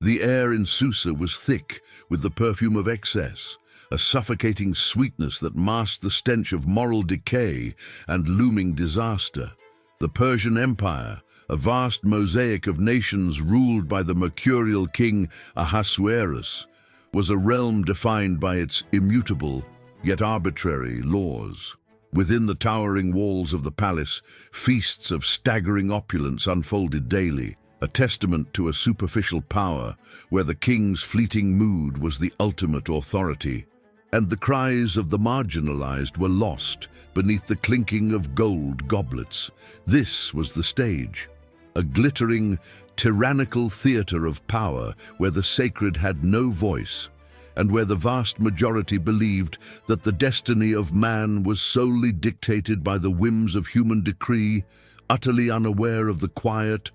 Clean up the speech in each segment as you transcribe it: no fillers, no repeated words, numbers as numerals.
The air in Susa was thick with the perfume of excess, a suffocating sweetness that masked the stench of moral decay and looming disaster. The Persian Empire, a vast mosaic of nations ruled by the mercurial king Ahasuerus, was a realm defined by its immutable, yet arbitrary, laws. Within the towering walls of the palace, feasts of staggering opulence unfolded daily, a testament to a superficial power where the king's fleeting mood was the ultimate authority, and the cries of the marginalized were lost beneath the clinking of gold goblets. This was the stage, a glittering, tyrannical theater of power where the sacred had no voice, and where the vast majority believed that the destiny of man was solely dictated by the whims of human decree, utterly unaware of the quiet,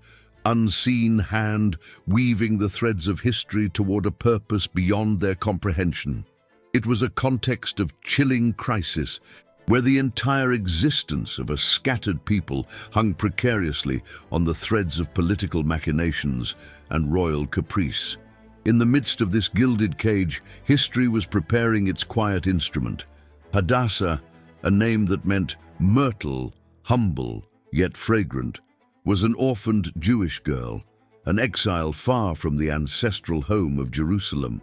unseen hand weaving the threads of history toward a purpose beyond their comprehension. It was a context of chilling crisis, where the entire existence of a scattered people hung precariously on the threads of political machinations and royal caprice. In the midst of this gilded cage, history was preparing its quiet instrument. Hadassah, a name that meant myrtle, humble, yet fragrant, was an orphaned Jewish girl, an exile far from the ancestral home of Jerusalem.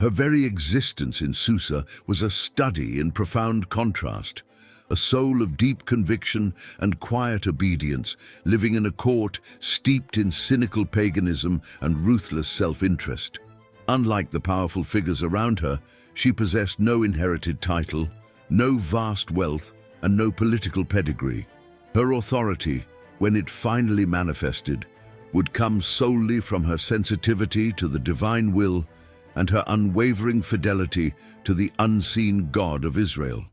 Her very existence in Susa was a study in profound contrast, a soul of deep conviction and quiet obedience, living in a court steeped in cynical paganism and ruthless self-interest. Unlike the powerful figures around her, she possessed no inherited title, no vast wealth, and no political pedigree. Her authority, when it finally manifested, would come solely from her sensitivity to the divine will and her unwavering fidelity to the unseen God of Israel.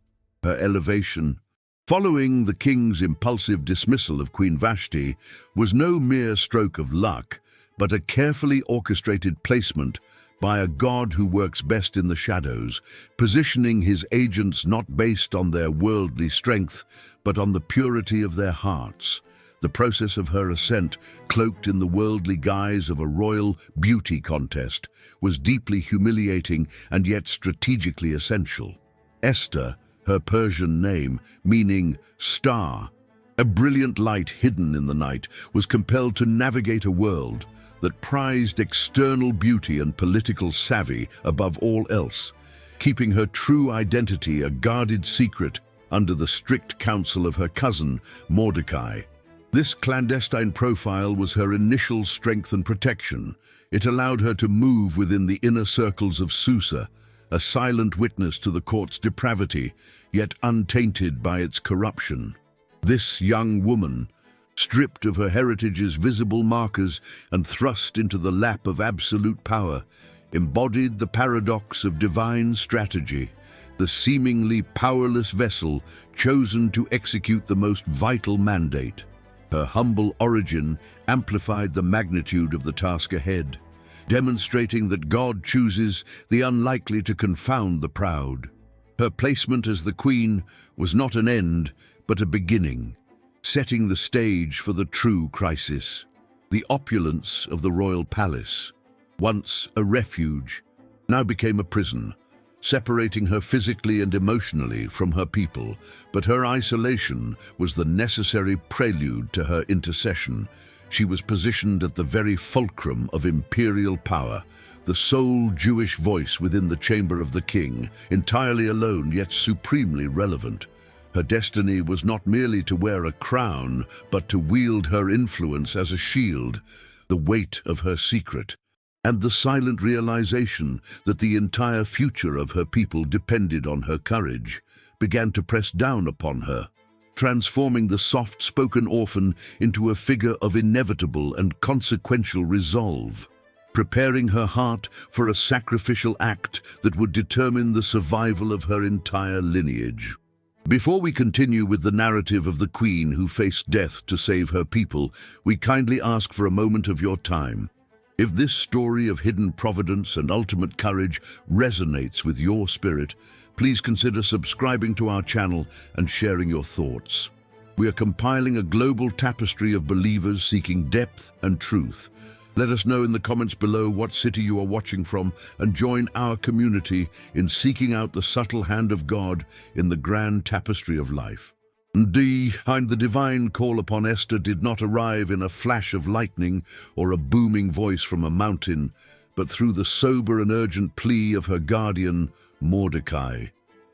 Her elevation, following the king's impulsive dismissal of Queen Vashti, was no mere stroke of luck, but a carefully orchestrated placement by a God who works best in the shadows, positioning his agents not based on their worldly strength, but on the purity of their hearts. The process of her ascent, cloaked in the worldly guise of a royal beauty contest, was deeply humiliating and yet strategically essential. Esther, her Persian name, meaning star, a brilliant light hidden in the night, was compelled to navigate a world that prized external beauty and political savvy above all else, keeping her true identity a guarded secret under the strict counsel of her cousin, Mordecai. This clandestine profile was her initial strength and protection. It allowed her to move within the inner circles of Susa, a silent witness to the court's depravity, yet untainted by its corruption. This young woman, stripped of her heritage's visible markers and thrust into the lap of absolute power, embodied the paradox of divine strategy, the seemingly powerless vessel chosen to execute the most vital mandate. Her humble origin amplified the magnitude of the task ahead, demonstrating that God chooses the unlikely to confound the proud. Her placement as the queen was not an end, but a beginning, setting the stage for the true crisis. The opulence of the royal palace, once a refuge, now became a prison, separating her physically and emotionally from her people, but her isolation was the necessary prelude to her intercession. She was positioned at the very fulcrum of imperial power, the sole Jewish voice within the chamber of the king, entirely alone yet supremely relevant. Her destiny was not merely to wear a crown, but to wield her influence as a shield, the weight of her secret, and the silent realization that the entire future of her people depended on her courage, began to press down upon her, transforming the soft-spoken orphan into a figure of inevitable and consequential resolve, preparing her heart for a sacrificial act that would determine the survival of her entire lineage. Before we continue with the narrative of the queen who faced death to save her people, we kindly ask for a moment of your time. If this story of hidden providence and ultimate courage resonates with your spirit, please consider subscribing to our channel and sharing your thoughts. We are compiling a global tapestry of believers seeking depth and truth, Let us know in the comments below what city you are watching from and join our community in seeking out the subtle hand of God in the grand tapestry of life. Behind the divine call upon Esther did not arrive in a flash of lightning or a booming voice from a mountain, but through the sober and urgent plea of her guardian, Mordecai.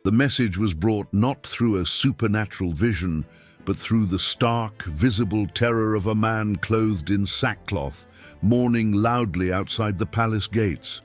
The message was brought not through a supernatural vision, but through the stark, visible terror of a man clothed in sackcloth, mourning loudly outside the palace gates.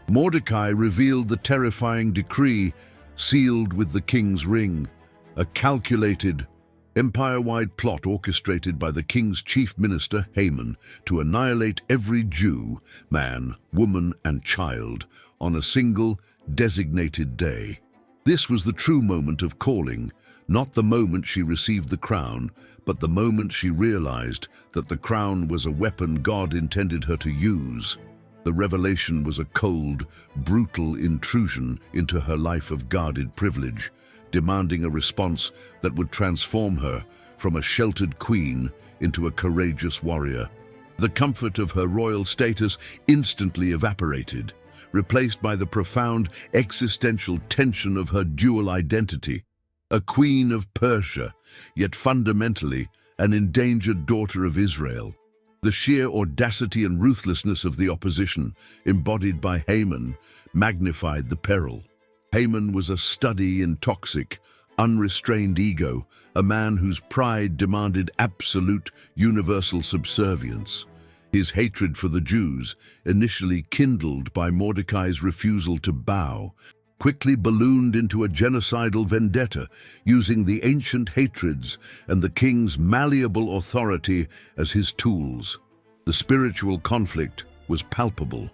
Mordecai revealed the terrifying decree, sealed with the king's ring, a calculated, empire-wide plot orchestrated by the king's chief minister, Haman, to annihilate every Jew, man, woman, and child on a single, designated day. This was the true moment of calling, not the moment she received the crown, but the moment she realized that the crown was a weapon God intended her to use. The revelation was a cold, brutal intrusion into her life of guarded privilege, demanding a response that would transform her from a sheltered queen into a courageous warrior. The comfort of her royal status instantly evaporated, replaced by the profound existential tension of her dual identity. A queen of Persia, yet fundamentally an endangered daughter of Israel. The sheer audacity and ruthlessness of the opposition, embodied by Haman, magnified the peril. Haman was a study in toxic, unrestrained ego, a man whose pride demanded absolute, universal subservience. His hatred for the Jews, initially kindled by Mordecai's refusal to bow, quickly ballooned into a genocidal vendetta, using the ancient hatreds and the king's malleable authority as his tools. The spiritual conflict was palpable.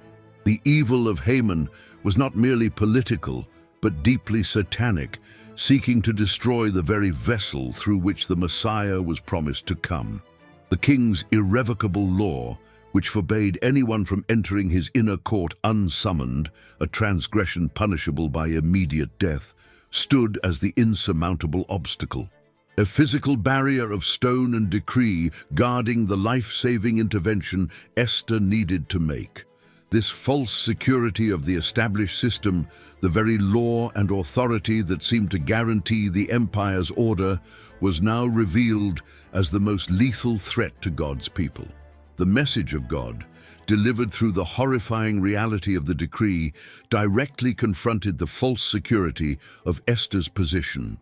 The evil of Haman was not merely political, but deeply satanic, seeking to destroy the very vessel through which the Messiah was promised to come. The king's irrevocable law, which forbade anyone from entering his inner court unsummoned, a transgression punishable by immediate death, stood as the insurmountable obstacle. A physical barrier of stone and decree guarding the life-saving intervention Esther needed to make. This false security of the established system, the very law and authority that seemed to guarantee the empire's order, was now revealed as the most lethal threat to God's people. The message of God, delivered through the horrifying reality of the decree, directly confronted the false security of Esther's position.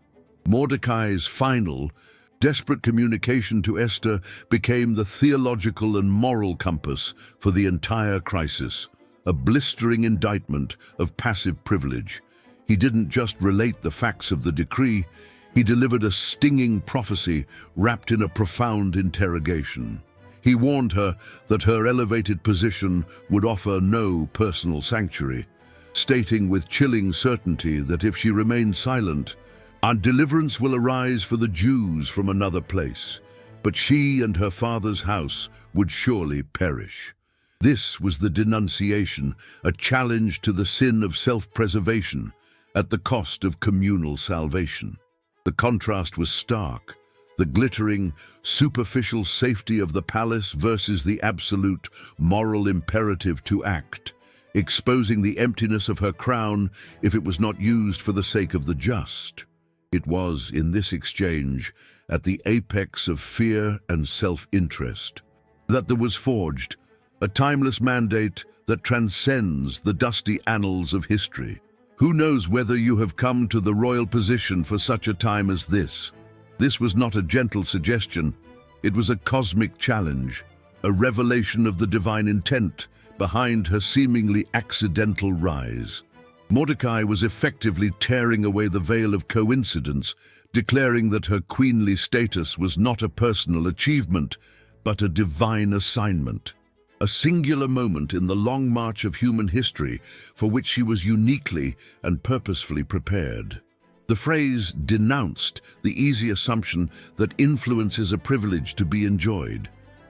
Mordecai's final, desperate communication to Esther became the theological and moral compass for the entire crisis, a blistering indictment of passive privilege. He didn't just relate the facts of the decree, he delivered a stinging prophecy wrapped in a profound interrogation. He warned her that her elevated position would offer no personal sanctuary, stating with chilling certainty that if she remained silent, "Our deliverance will arise for the Jews from another place, but she and her father's house would surely perish." This was the denunciation, a challenge to the sin of self-preservation at the cost of communal salvation. The contrast was stark. The glittering, superficial safety of the palace versus the absolute, moral imperative to act, exposing the emptiness of her crown if it was not used for the sake of the just. It was, in this exchange, at the apex of fear and self-interest, that there was forged a timeless mandate that transcends the dusty annals of history. Who knows whether you have come to the royal position for such a time as this? This was not a gentle suggestion, it was a cosmic challenge, a revelation of the divine intent behind her seemingly accidental rise. Mordecai was effectively tearing away the veil of coincidence, declaring that her queenly status was not a personal achievement, but a divine assignment. A singular moment in the long march of human history for which she was uniquely and purposefully prepared. The phrase denounced the easy assumption that influence is a privilege to be enjoyed,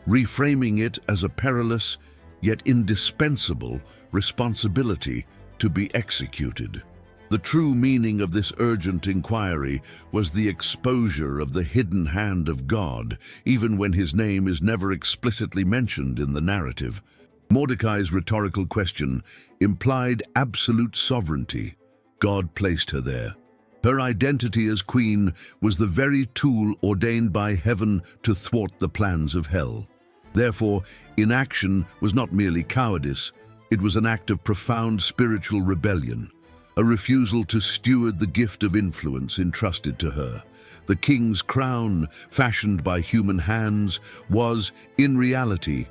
reframing it as a perilous yet indispensable responsibility to be executed. The true meaning of this urgent inquiry was the exposure of the hidden hand of God, even when his name is never explicitly mentioned in the narrative. Mordecai's rhetorical question implied absolute sovereignty. God placed her there. Her identity as queen was the very tool ordained by heaven to thwart the plans of hell. Therefore, inaction was not merely cowardice, it was an act of profound spiritual rebellion, a refusal to steward the gift of influence entrusted to her. The king's crown, fashioned by human hands, was, in reality,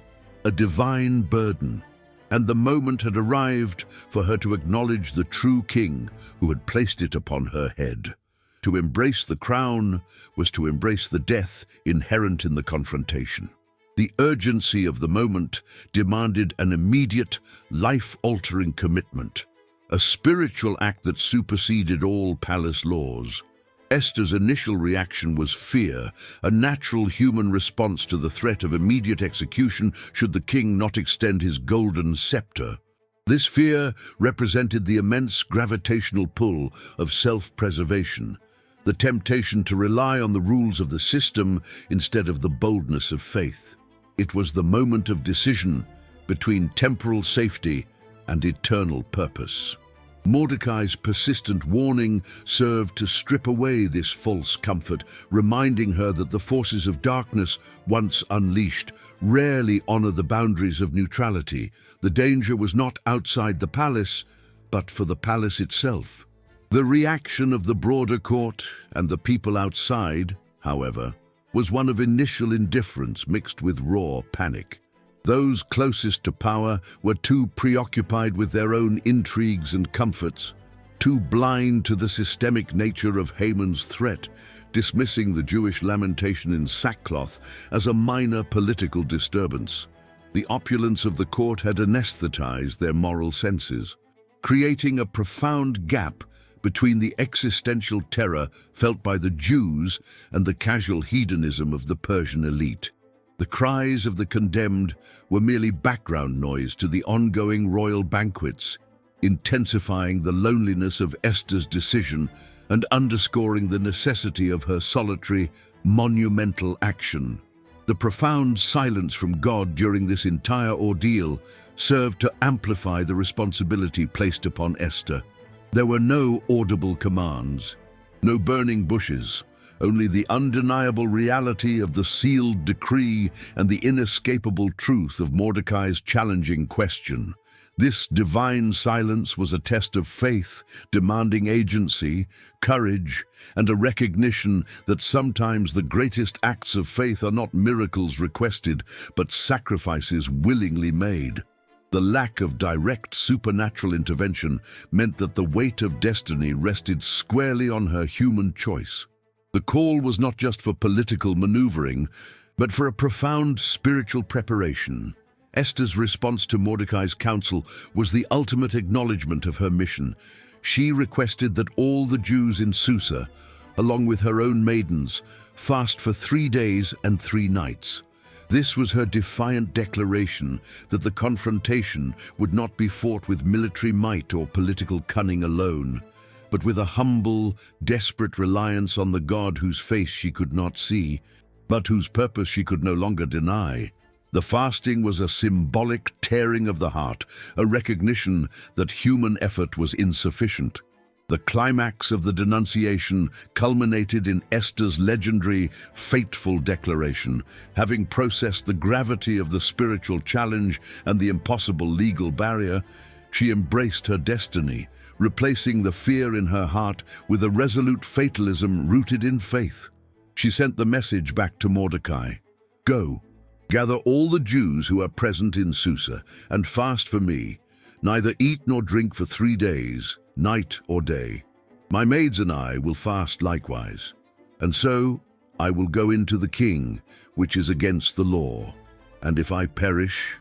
a divine burden, and the moment had arrived for her to acknowledge the true king who had placed it upon her head. To embrace the crown was to embrace the death inherent in the confrontation. The urgency of the moment demanded an immediate, life-altering commitment, a spiritual act that superseded all palace laws. Esther's initial reaction was fear, a natural human response to the threat of immediate execution should the king not extend his golden scepter. This fear represented the immense gravitational pull of self-preservation, the temptation to rely on the rules of the system instead of the boldness of faith. It was the moment of decision between temporal safety and eternal purpose. Mordecai's persistent warning served to strip away this false comfort, reminding her that the forces of darkness, once unleashed, rarely honor the boundaries of neutrality. The danger was not outside the palace, but for the palace itself. The reaction of the broader court and the people outside, however, was one of initial indifference mixed with raw panic. Those closest to power were too preoccupied with their own intrigues and comforts, too blind to the systemic nature of Haman's threat, dismissing the Jewish lamentation in sackcloth as a minor political disturbance. The opulence of the court had anesthetized their moral senses, creating a profound gap between the existential terror felt by the Jews and the casual hedonism of the Persian elite. The cries of the condemned were merely background noise to the ongoing royal banquets, intensifying the loneliness of Esther's decision and underscoring the necessity of her solitary, monumental action. The profound silence from God during this entire ordeal served to amplify the responsibility placed upon Esther. There were no audible commands, no burning bushes, only the undeniable reality of the sealed decree and the inescapable truth of Mordecai's challenging question. This divine silence was a test of faith, demanding agency, courage, and a recognition that sometimes the greatest acts of faith are not miracles requested, but sacrifices willingly made. The lack of direct supernatural intervention meant that the weight of destiny rested squarely on her human choice. The call was not just for political maneuvering, but for a profound spiritual preparation. Esther's response to Mordecai's counsel was the ultimate acknowledgement of her mission. She requested that all the Jews in Susa, along with her own maidens, fast for 3 days and 3 nights. This was her defiant declaration that the confrontation would not be fought with military might or political cunning alone, but with a humble, desperate reliance on the God whose face she could not see, but whose purpose she could no longer deny. The fasting was a symbolic tearing of the heart, a recognition that human effort was insufficient. The climax of the denunciation culminated in Esther's legendary, fateful declaration. Having processed the gravity of the spiritual challenge and the impossible legal barrier, she embraced her destiny, replacing the fear in her heart with a resolute fatalism rooted in faith. She sent the message back to Mordecai. "Go, gather all the Jews who are present in Susa, and fast for me. Neither eat nor drink for 3 days, night or day. My maids and I will fast likewise. And so I will go into the king, which is against the law. And if I perish,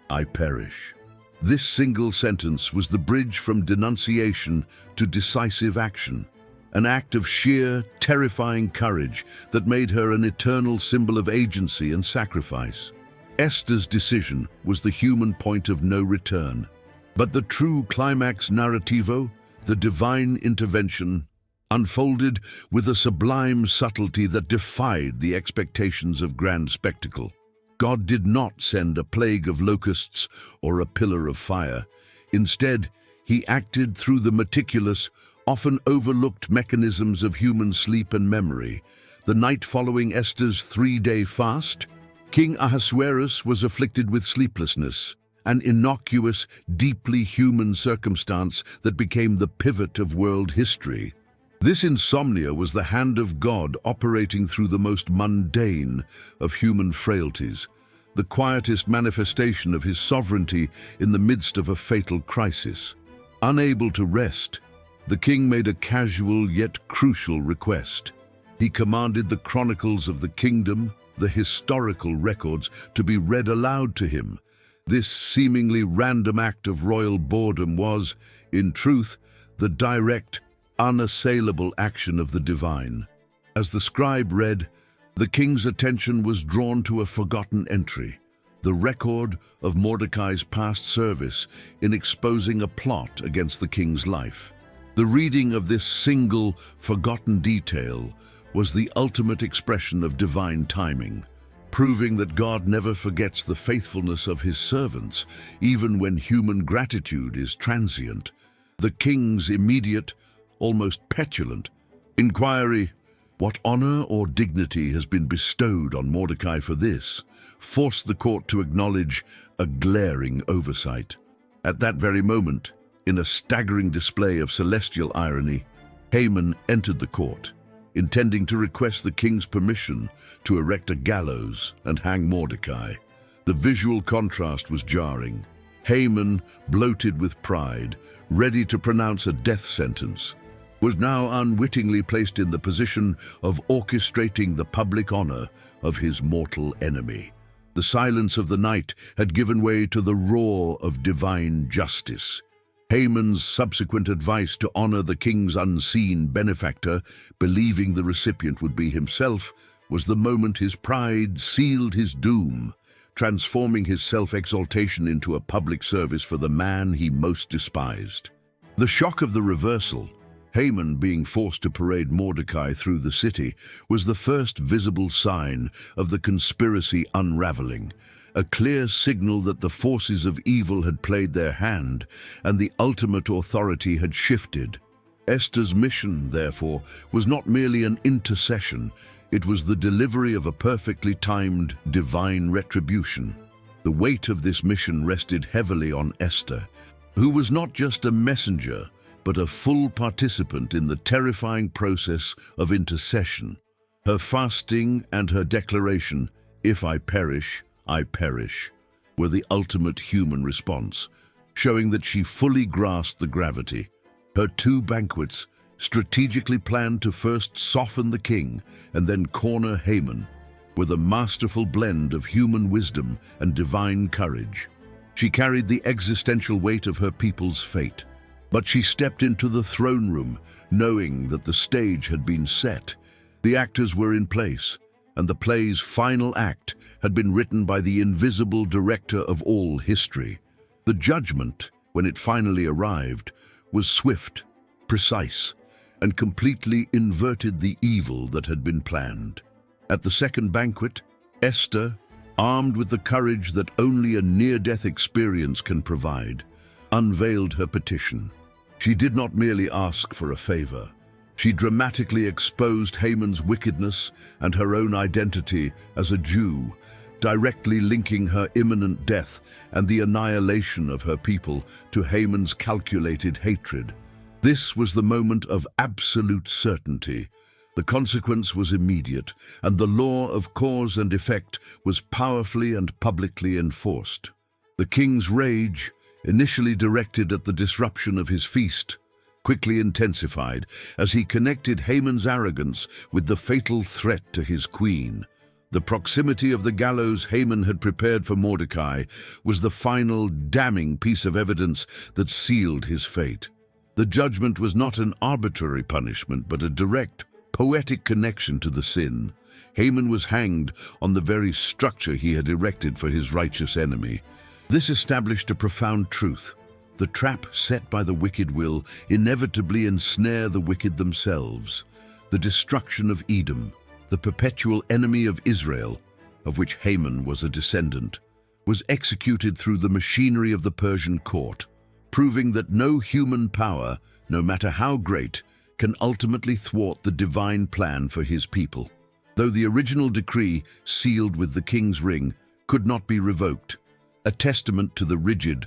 I perish." This single sentence was the bridge from denunciation to decisive action, an act of sheer, terrifying courage that made her an eternal symbol of agency and sacrifice. Esther's decision was the human point of no return. But the true climax narrativo, the divine intervention, unfolded with a sublime subtlety that defied the expectations of grand spectacle. God did not send a plague of locusts or a pillar of fire. Instead, he acted through the meticulous, often overlooked mechanisms of human sleep and memory. The night following Esther's 3-day fast, King Ahasuerus was afflicted with sleeplessness, an innocuous, deeply human circumstance that became the pivot of world history. This insomnia was the hand of God operating through the most mundane of human frailties, the quietest manifestation of his sovereignty in the midst of a fatal crisis. Unable to rest, the king made a casual yet crucial request. He commanded the chronicles of the kingdom, the historical records, to be read aloud to him. This seemingly random act of royal boredom was, in truth, the direct, unassailable action of the divine. As the scribe read, the king's attention was drawn to a forgotten entry, the record of Mordecai's past service in exposing a plot against the king's life. The reading of this single, forgotten detail was the ultimate expression of divine timing, proving that God never forgets the faithfulness of his servants, even when human gratitude is transient. The king's immediate, almost petulant, inquiry, "What honor or dignity has been bestowed on Mordecai for this?" forced the court to acknowledge a glaring oversight. At that very moment, in a staggering display of celestial irony, Haman entered the court, intending to request the king's permission to erect a gallows and hang Mordecai. The visual contrast was jarring. Haman, bloated with pride, ready to pronounce a death sentence, was now unwittingly placed in the position of orchestrating the public honor of his mortal enemy. The silence of the night had given way to the roar of divine justice. Haman's subsequent advice to honor the king's unseen benefactor, believing the recipient would be himself, was the moment his pride sealed his doom, transforming his self-exaltation into a public service for the man he most despised. The shock of the reversal, Haman being forced to parade Mordecai through the city, was the first visible sign of the conspiracy unraveling, a clear signal that the forces of evil had played their hand and the ultimate authority had shifted. Esther's mission, therefore, was not merely an intercession, it was the delivery of a perfectly timed divine retribution. The weight of this mission rested heavily on Esther, who was not just a messenger, but a full participant in the terrifying process of intercession. Her fasting and her declaration, "If I perish, I perish," were the ultimate human response, showing that she fully grasped the gravity. Her 2 banquets, strategically planned to first soften the king and then corner Haman, were the masterful blend of human wisdom and divine courage. She carried the existential weight of her people's fate. But she stepped into the throne room, knowing that the stage had been set. The actors were in place, and the play's final act had been written by the invisible director of all history. The judgment, when it finally arrived, was swift, precise, and completely inverted the evil that had been planned. At the second banquet, Esther, armed with the courage that only a near-death experience can provide, unveiled her petition. She did not merely ask for a favor. She dramatically exposed Haman's wickedness and her own identity as a Jew, directly linking her imminent death and the annihilation of her people to Haman's calculated hatred. This was the moment of absolute certainty. The consequence was immediate, and the law of cause and effect was powerfully and publicly enforced. The king's rage, initially directed at the disruption of his feast, quickly intensified as he connected Haman's arrogance with the fatal threat to his queen. The proximity of the gallows Haman had prepared for Mordecai was the final damning piece of evidence that sealed his fate. The judgment was not an arbitrary punishment, but a direct, poetic connection to the sin. Haman was hanged on the very structure he had erected for his righteous enemy. This established a profound truth. The trap set by the wicked will inevitably ensnare the wicked themselves. The destruction of Edom, the perpetual enemy of Israel, of which Haman was a descendant, was executed through the machinery of the Persian court, proving that no human power, no matter how great, can ultimately thwart the divine plan for his people. Though the original decree, sealed with the king's ring, could not be revoked, a testament to the rigid,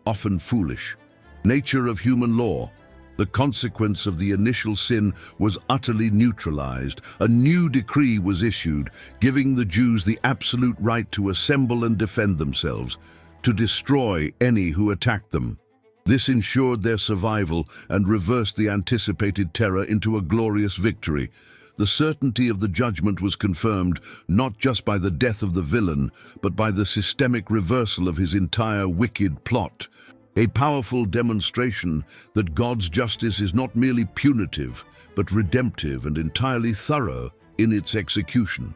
often foolish, nature of human law, the consequence of the initial sin was utterly neutralized. A new decree was issued, giving the Jews the absolute right to assemble and defend themselves, to destroy any who attacked them. This ensured their survival and reversed the anticipated terror into a glorious victory. The certainty of the judgment was confirmed not just by the death of the villain, but by the systemic reversal of his entire wicked plot. A powerful demonstration that God's justice is not merely punitive, but redemptive and entirely thorough in its execution.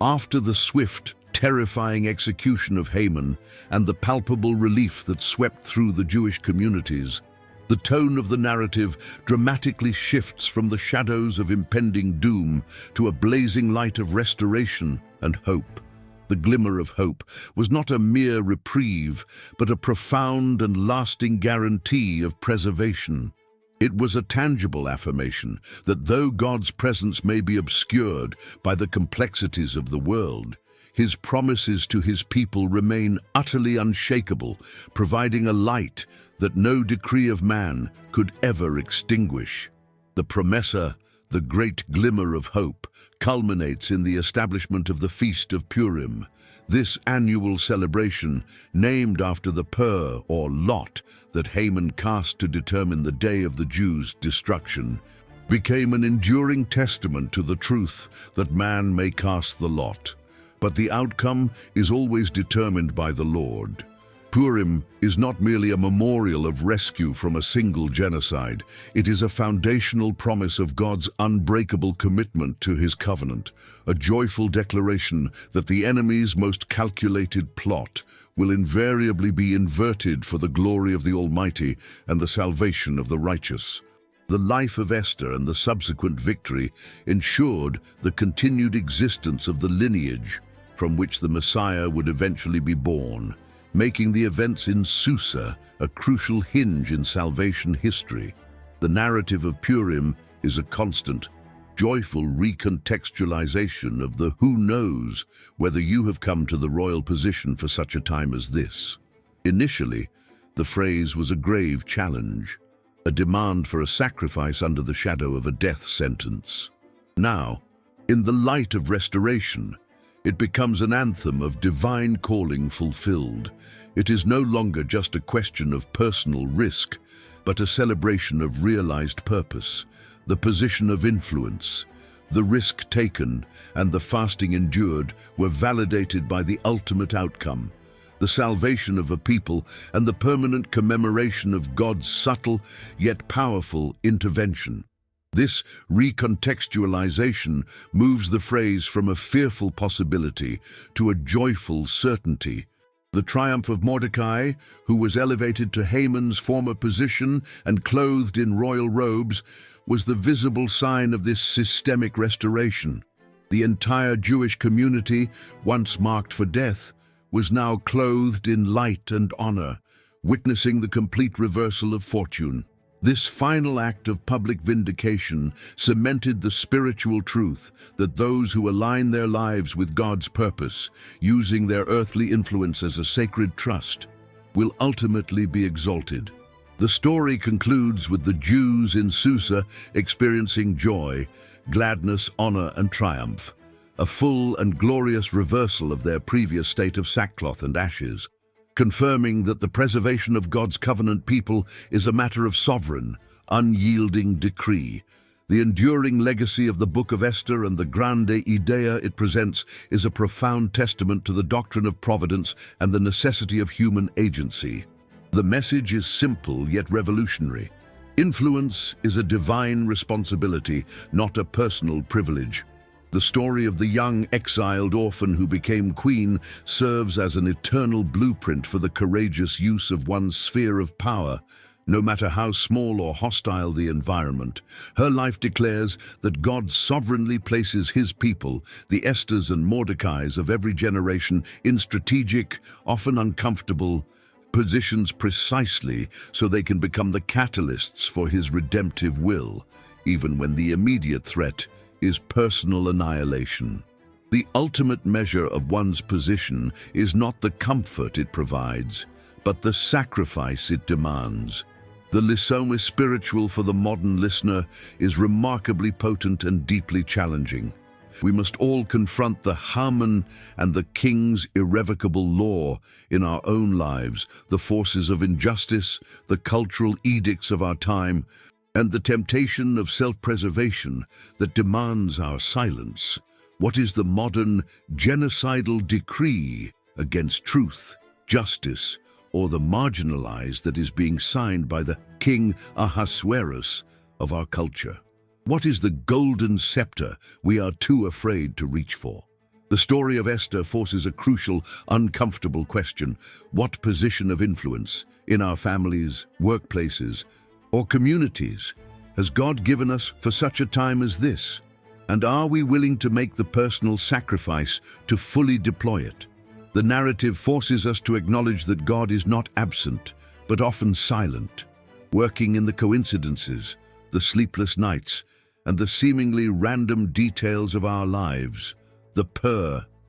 After the swift, terrifying execution of Haman and the palpable relief that swept through the Jewish communities, the tone of the narrative dramatically shifts from the shadows of impending doom to a blazing light of restoration and hope. The glimmer of hope was not a mere reprieve, but a profound and lasting guarantee of preservation. It was a tangible affirmation that though God's presence may be obscured by the complexities of the world, His promises to His people remain utterly unshakable, providing a light that no decree of man could ever extinguish. The promessa, the great glimmer of hope, culminates in the establishment of the Feast of Purim. This annual celebration, named after the pur or lot that Haman cast to determine the day of the Jews' destruction, became an enduring testament to the truth that man may cast the lot, but the outcome is always determined by the Lord. Purim is not merely a memorial of rescue from a single genocide. It is a foundational promise of God's unbreakable commitment to His covenant, a joyful declaration that the enemy's most calculated plot will invariably be inverted for the glory of the Almighty and the salvation of the righteous. The life of Esther and the subsequent victory ensured the continued existence of the lineage from which the Messiah would eventually be born, making the events in Susa a crucial hinge in salvation history. The narrative of Purim is a constant, joyful recontextualization of the who knows whether you have come to the royal position for such a time as this. Initially, the phrase was a grave challenge, a demand for a sacrifice under the shadow of a death sentence. Now, in the light of restoration, it becomes an anthem of divine calling fulfilled. It is no longer just a question of personal risk, but a celebration of realized purpose. The position of influence, the risk taken, and the fasting endured were validated by the ultimate outcome, the salvation of a people and the permanent commemoration of God's subtle yet powerful intervention. This recontextualization moves the phrase from a fearful possibility to a joyful certainty. The triumph of Mordecai, who was elevated to Haman's former position and clothed in royal robes, was the visible sign of this systemic restoration. The entire Jewish community, once marked for death, was now clothed in light and honor, witnessing the complete reversal of fortune. This final act of public vindication cemented the spiritual truth that those who align their lives with God's purpose, using their earthly influence as a sacred trust, will ultimately be exalted. The story concludes with the Jews in Susa experiencing joy, gladness, honor, and triumph, a full and glorious reversal of their previous state of sackcloth and ashes, confirming that the preservation of God's covenant people is a matter of sovereign, unyielding decree. The enduring legacy of the Book of Esther and the grande idea it presents is a profound testament to the doctrine of providence and the necessity of human agency. The message is simple yet revolutionary. Influence is a divine responsibility, not a personal privilege. The story of the young exiled orphan who became queen serves as an eternal blueprint for the courageous use of one's sphere of power No matter how small or hostile the environment, her life declares that God sovereignly places his people, the Esthers and Mordecais of every generation, in strategic, often uncomfortable, positions precisely so they can become the catalysts for his redemptive will, even when the immediate threat is personal annihilation. The ultimate measure of one's position is not the comfort it provides, but the sacrifice it demands. The leçon spiritual for the modern listener is remarkably potent and deeply challenging. We must all confront the Haman and the king's irrevocable law in our own lives, the forces of injustice, the cultural edicts of our time, and the temptation of self-preservation that demands our silence. What is the modern genocidal decree against truth, justice, or the marginalized that is being signed by the King Ahasuerus of our culture? What is the golden scepter we are too afraid to reach for? The story of Esther forces a crucial, uncomfortable question. What position of influence in our families, workplaces, or communities has God given us for such a time as this? And are we willing to make the personal sacrifice to fully deploy it? The narrative forces us to acknowledge that God is not absent, but often silent, working in the coincidences, the sleepless nights, and the seemingly random details of our lives. The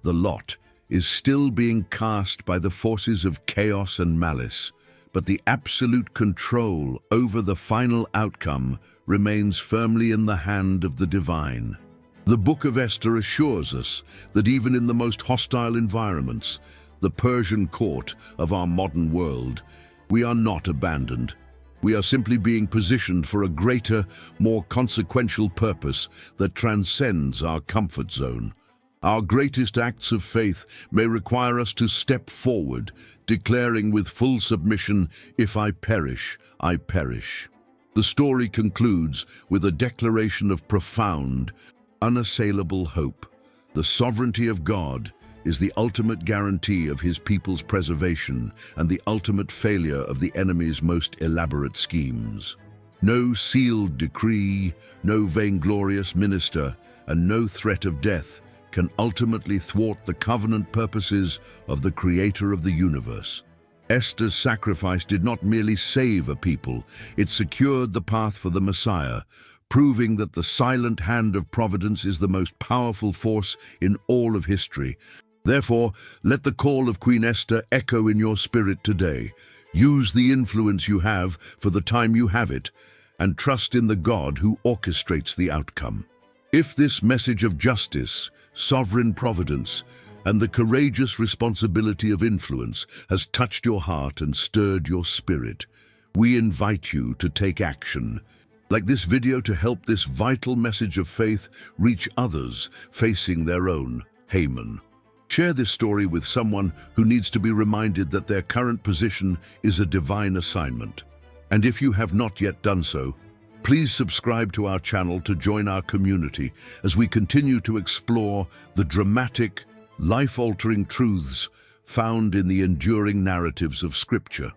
lot, is still being cast by the forces of chaos and malice, but the absolute control over the final outcome remains firmly in the hand of the divine. The Book of Esther assures us that even in the most hostile environments, the Persian court of our modern world, we are not abandoned. We are simply being positioned for a greater, more consequential purpose that transcends our comfort zone. Our greatest acts of faith may require us to step forward, declaring with full submission, "If I perish, I perish." The story concludes with a declaration of profound, unassailable hope. The sovereignty of God is the ultimate guarantee of his people's preservation and the ultimate failure of the enemy's most elaborate schemes. No sealed decree, no vainglorious minister, and no threat of death can ultimately thwart the covenant purposes of the Creator of the universe. Esther's sacrifice did not merely save a people, it secured the path for the Messiah, proving that the silent hand of providence is the most powerful force in all of history. Therefore, let the call of Queen Esther echo in your spirit today. Use the influence you have for the time you have it, and trust in the God who orchestrates the outcome. If this message of justice, sovereign providence, and the courageous responsibility of influence has touched your heart and stirred your spirit, we invite you to take action. Like this video, to help this vital message of faith reach others facing their own Haman. Share this story with someone who needs to be reminded that their current position is a divine assignment. And if you have not yet done so, please subscribe to our channel to join our community as we continue to explore the dramatic, life-altering truths found in the enduring narratives of Scripture.